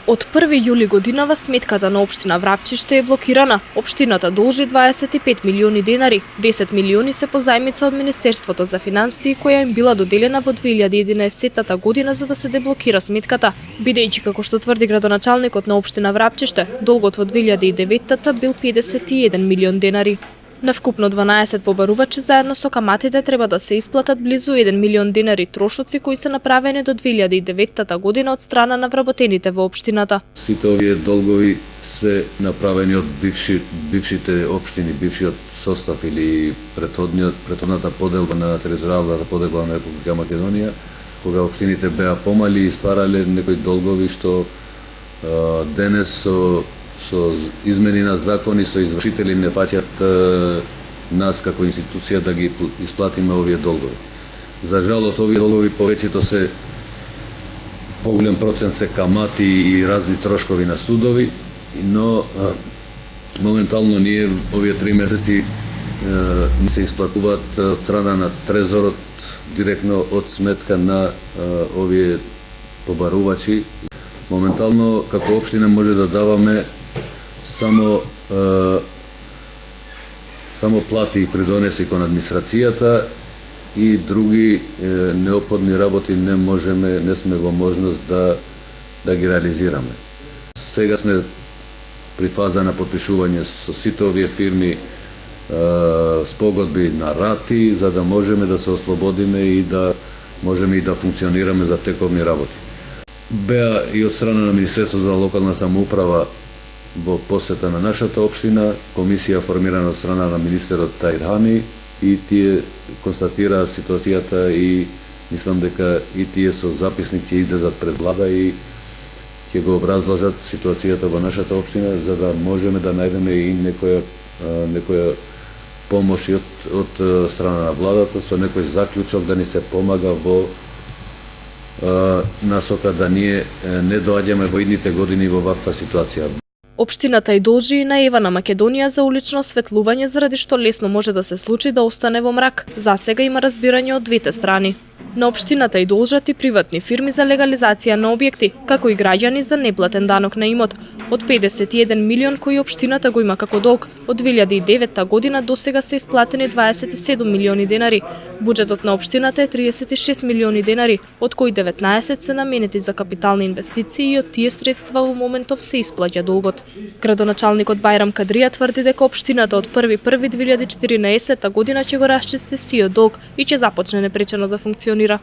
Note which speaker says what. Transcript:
Speaker 1: Од 1 јули годинава сметката на општина Врапчиште е блокирана. Општината должи 25 милиони денари. 10 милиони се по зајмица од Министерството за финансии која им била доделена во 2011 година за да се деблокира сметката. Бидејќи како што тврди градоначалникот на општина Врапчиште, долгот во 2009 бил 51 милион денари. На вкупно 12 побарувачи заедно со каматите треба да се исплатат близу 1 милион денари трошоци кои се направени до 2009 година од страна на вработените во општината.
Speaker 2: Сите овие долгови се направени од бившите општини, бившиот состав или претходната поделба на територијалната поделба на Република Македонија, кога општините беа помали и стварале некои долгови што денес со измени на закони, со извршители не фаќат нас како институција да ги исплатиме овие долгови. За жал од овие долгови повеќето се поголем процент се камати и разни трошкови на судови, но моментално ние овие 3 месеци ни се исплатуваат од страна на Трезорот директно од сметка на овие побарувачи. Моментално како општина може да даваме само плати и придонеси кон администрацијата и други неопходни работи не сме во можност да ги реализираме. Сега сме при фаза на потпишување со сите овие фирми спогодби на рати за да можеме да се ослободиме и да можеме и да функционираме за тековни работи. Беа и од страна на Министерството за локална самоуправа во посета на нашата општина, комисија формирана од страна на министерот Тајир Хами и тие констатираа ситуацијата и мислам дека и тие со записник ќе излезат пред влада и ќе го образложат ситуацијата во нашата општина за да можеме да најдеме и некоја помош и од страна на владата со некој заклучок да ни се помага во насока да ние не доаѓаме во идните години во ваква ситуација.
Speaker 1: Општината и должи и наева на Македонија за улично осветлување заради што лесно може да се случи да остане во мрак. Засега има разбирање од двете страни. На општината и должат и приватни фирми за легализација на објекти, како и граѓани за неплатен данок на имот. Од 51 милион кои општината го има како долг, од 2009 година до сега се исплатени 27 милиони денари. Буџетот на општината е 36 милиони денари, од кои 19 се наменети за капитални инвестиции и од тие средства во моментов се исплаќа долгот. Градоначалникот Бајрам Кадрија тврди дека општината од 1.1.2014 година ќе го расчисти сиот долг и ќе започне непречено да функционира.